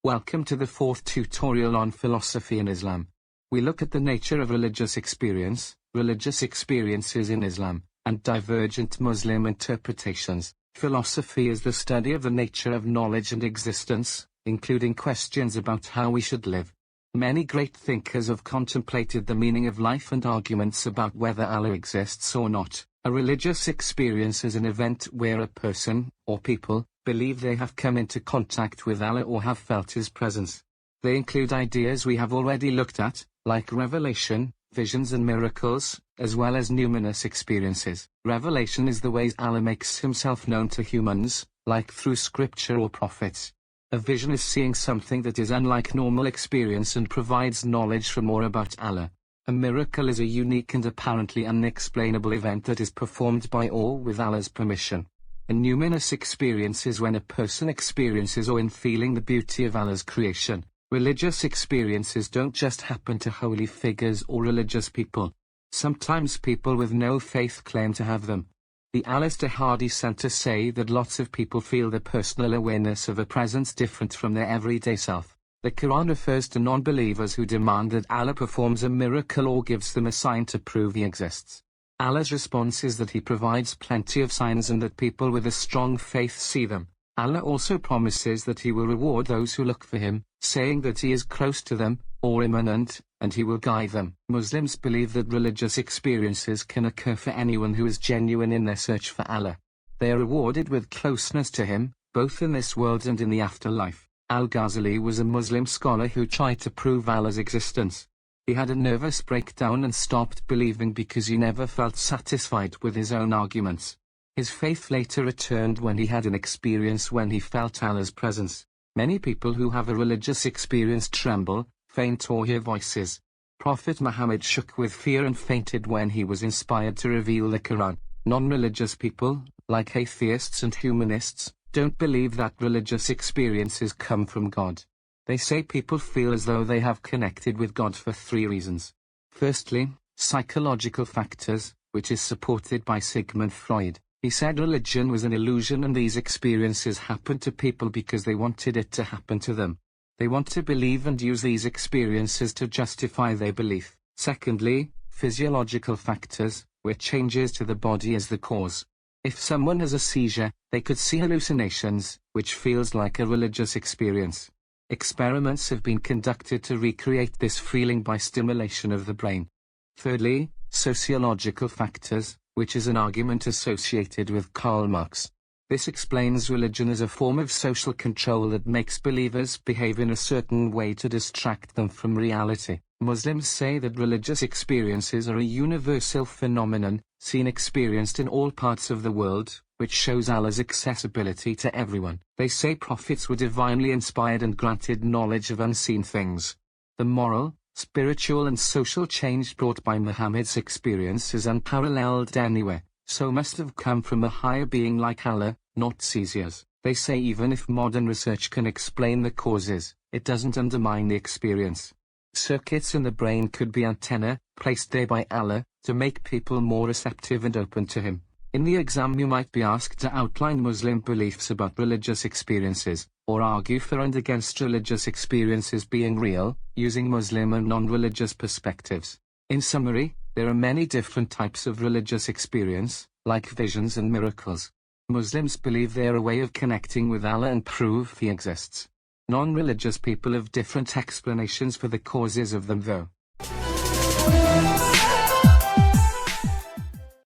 Welcome to the fourth tutorial on philosophy in Islam. We look at the nature of religious experience, religious experiences in Islam, and divergent Muslim interpretations. Philosophy is the study of the nature of knowledge and existence, including questions about how we should live. Many great thinkers have contemplated the meaning of life and arguments about whether Allah exists or not. A religious experience is an event where a person, or people, believe they have come into contact with Allah or have felt His presence. They include ideas we have already looked at, like revelation, visions and miracles, as well as numinous experiences. Revelation is the ways Allah makes Himself known to humans, like through scripture or prophets. A vision is seeing something that is unlike normal experience and provides knowledge for more about Allah. A miracle is a unique and apparently unexplainable event that is performed by or with Allah's permission. A numinous experience is when a person experiences or in feeling the beauty of Allah's creation. Religious experiences don't just happen to holy figures or religious people. Sometimes people with no faith claim to have them. The Alistair Hardy Center say that lots of people feel the personal awareness of a presence different from their everyday self. The Quran refers to non-believers who demand that Allah performs a miracle or gives them a sign to prove He exists. Allah's response is that He provides plenty of signs and that people with a strong faith see them. Allah also promises that He will reward those who look for Him, saying that He is close to them, or immanent, and He will guide them. Muslims believe that religious experiences can occur for anyone who is genuine in their search for Allah. They are rewarded with closeness to Him, both in this world and in the afterlife. Al-Ghazali was a Muslim scholar who tried to prove Allah's existence. He had a nervous breakdown and stopped believing because he never felt satisfied with his own arguments. His faith later returned when he had an experience when he felt Allah's presence. Many people who have a religious experience tremble, faint or hear voices. Prophet Muhammad shook with fear and fainted when he was inspired to reveal the Quran. Non-religious people, like atheists and humanists, don't believe that religious experiences come from God. They say people feel as though they have connected with God for three reasons. Firstly, psychological factors, which is supported by Sigmund Freud. He said religion was an illusion and these experiences happened to people because they wanted it to happen to them. They want to believe and use these experiences to justify their belief. Secondly, physiological factors, where changes to the body is the cause. If someone has a seizure, they could see hallucinations, which feels like a religious experience. Experiments have been conducted to recreate this feeling by stimulation of the brain. Thirdly, sociological factors, which is an argument associated with Karl Marx. This explains religion as a form of social control that makes believers behave in a certain way to distract them from reality. Muslims say that religious experiences are a universal phenomenon, experienced in all parts of the world, which shows Allah's accessibility to everyone. They say prophets were divinely inspired and granted knowledge of unseen things. The moral, spiritual and social change brought by Muhammad's experience is unparalleled anywhere, so must have come from a higher being like Allah, not seizures. They say even if modern research can explain the causes, it doesn't undermine the experience. Circuits in the brain could be antennae, placed there by Allah, to make people more receptive and open to Him. In the exam you might be asked to outline Muslim beliefs about religious experiences, or argue for and against religious experiences being real, using Muslim and non-religious perspectives. In summary, there are many different types of religious experience, like visions and miracles. Muslims believe they are a way of connecting with Allah and prove He exists. Non-religious people have different explanations for the causes of them though.